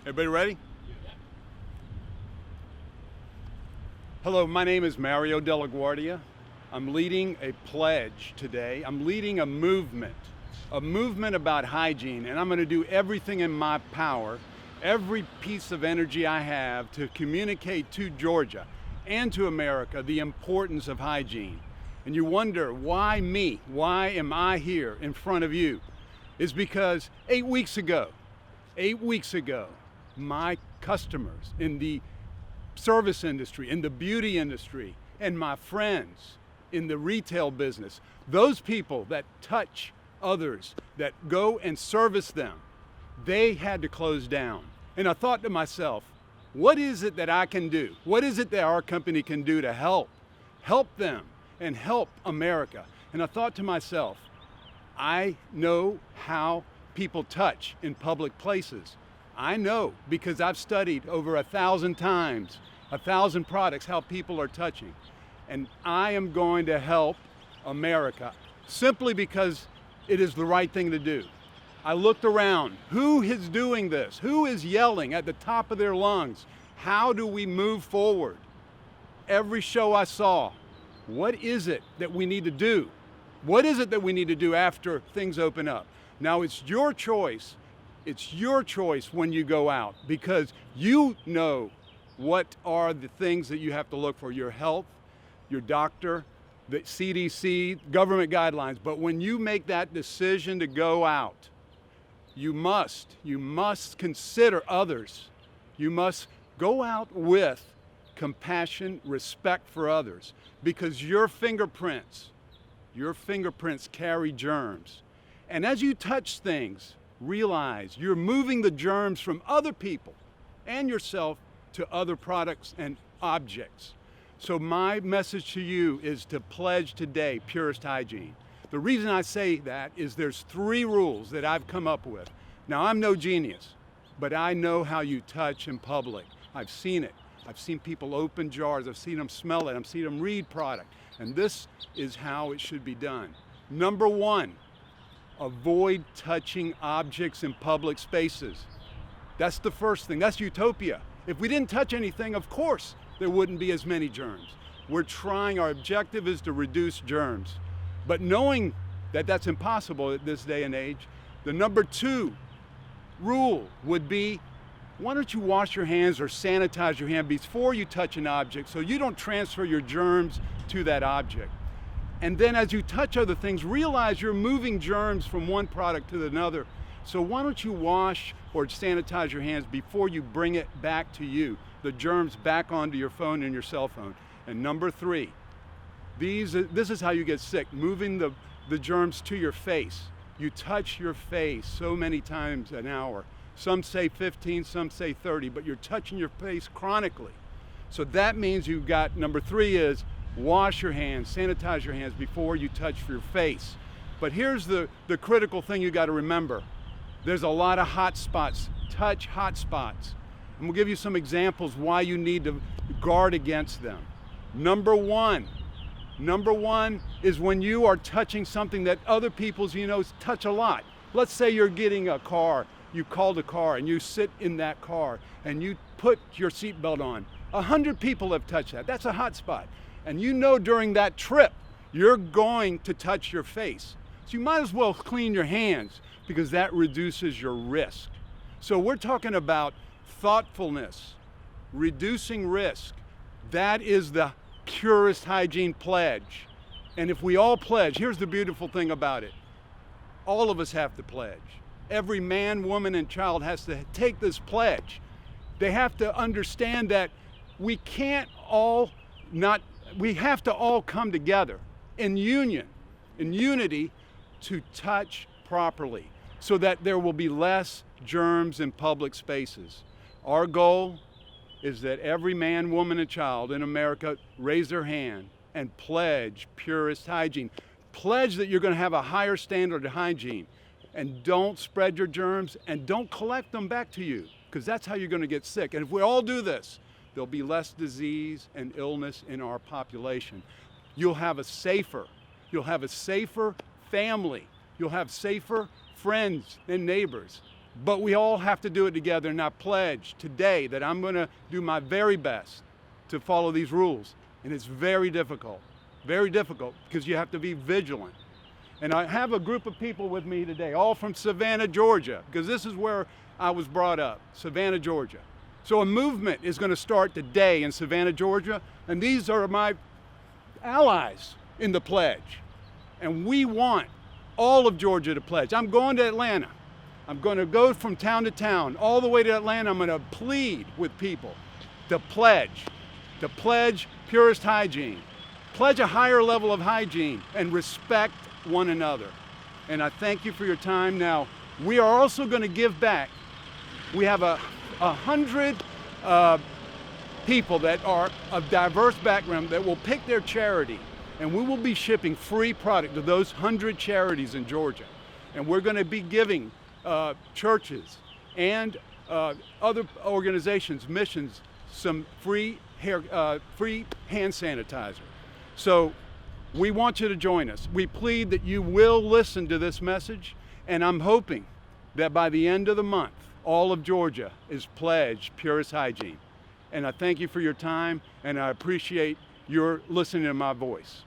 Everybody ready? Hello, my name is Mario Delaguardia. I'm leading a pledge today. I'm leading a movement about hygiene, and I'm going to do everything in my power, every piece of energy I have to communicate to Georgia and to America the importance of hygiene. And you wonder, why me? Why am I here in front of you? It's because 8 weeks ago, my customers in the service industry, in the beauty industry, and my friends in the retail business, those people that touch others, that go and service them, they had to close down. And I thought to myself, what is it that I can do? What is it that our company can do to help them and help America? And I thought to myself, I know how people touch in public places. I know because I've studied over 1,000 times, 1,000 products, how people are touching. And I am going to help America simply because it is the right thing to do. I looked around. Who is doing this? Who is yelling at the top of their lungs? How do we move forward? Every show I saw, what is it that we need to do? What is it that we need to do after things open up? Now it's your choice. It's your choice when you go out, because you know what are the things that you have to look for: your health, your doctor, the CDC, government guidelines. But when you make that decision to go out, you must consider others. You must go out with compassion, respect for others, because your fingerprints carry germs. And as you touch things, realize you're moving the germs from other people and yourself to other products and objects. So my message to you is to pledge today Purest Hygiene. The reason I say that is there's 3 rules that I've come up with. Now, I'm no genius, but I know how you touch in public. I've seen it. I've seen people open jars. I've seen them smell it. I've seen them read product. And this is how it should be done. Number 1, avoid touching objects in public spaces. That's the first thing. That's utopia. If we didn't touch anything, of course, there wouldn't be as many germs. Our objective is to reduce germs. But knowing that that's impossible at this day and age, the number 2 rule would be, why don't you wash your hands or sanitize your hand before you touch an object so you don't transfer your germs to that object. And then as you touch other things, realize you're moving germs from one product to another. So why don't you wash or sanitize your hands before you bring it back to you, the germs back onto your phone and your cell phone. And number 3, this is how you get sick, moving the germs to your face. You touch your face so many times an hour. Some say 15, some say 30, but you're touching your face chronically. So that means you've got, number 3 is wash your hands, sanitize your hands before you touch your face. But here's the critical thing you got to remember. There's a lot of hot spots. Touch hot spots. And we'll give you some examples why you need to guard against them. Number one is when you are touching something that other people's, touch a lot. Let's say you're getting a car, you called a car and you sit in that car and you put your seatbelt on. 100 people have touched that. That's a hot spot. And during that trip, you're going to touch your face. So you might as well clean your hands, because that reduces your risk. So we're talking about thoughtfulness, reducing risk. That is the Purest Hygiene pledge. And if we all pledge, here's the beautiful thing about it. All of us have to pledge. Every man, woman, and child has to take this pledge. They have to understand that we have to all come together in unity to touch properly, so that there will be less germs in public spaces. Our goal is that every man, woman, and child in America raise their hand and pledge Purest Hygiene. Pledge that you're going to have a higher standard of hygiene, and don't spread your germs and don't collect them back to you, because that's how you're going to get sick. And if we all do this, there'll be less disease and illness in our population. You'll have a safer family. You'll have safer friends and neighbors. But we all have to do it together, and I pledge today that I'm going to do my very best to follow these rules. And it's very difficult because you have to be vigilant. And I have a group of people with me today, all from Savannah, Georgia, because this is where I was brought up, Savannah, Georgia. So a movement is going to start today in Savannah, Georgia, and these are my allies in the pledge. And we want all of Georgia to pledge. I'm going to Atlanta. I'm going to go from town to town, all the way to Atlanta. I'm going to plead with people to pledge purest hygiene, pledge a higher level of hygiene, and respect one another. And I thank you for your time. Now, we are also going to give back. We have 100 people that are of diverse background that will pick their charity, and we will be shipping free product to those 100 charities in Georgia. And we're going to be giving churches and other organizations, missions, some free hand sanitizer. So we want you to join us. We plead that you will listen to this message, and I'm hoping that by the end of the month, all of Georgia is pledged purest hygiene. And I thank you for your time, and I appreciate your listening to my voice.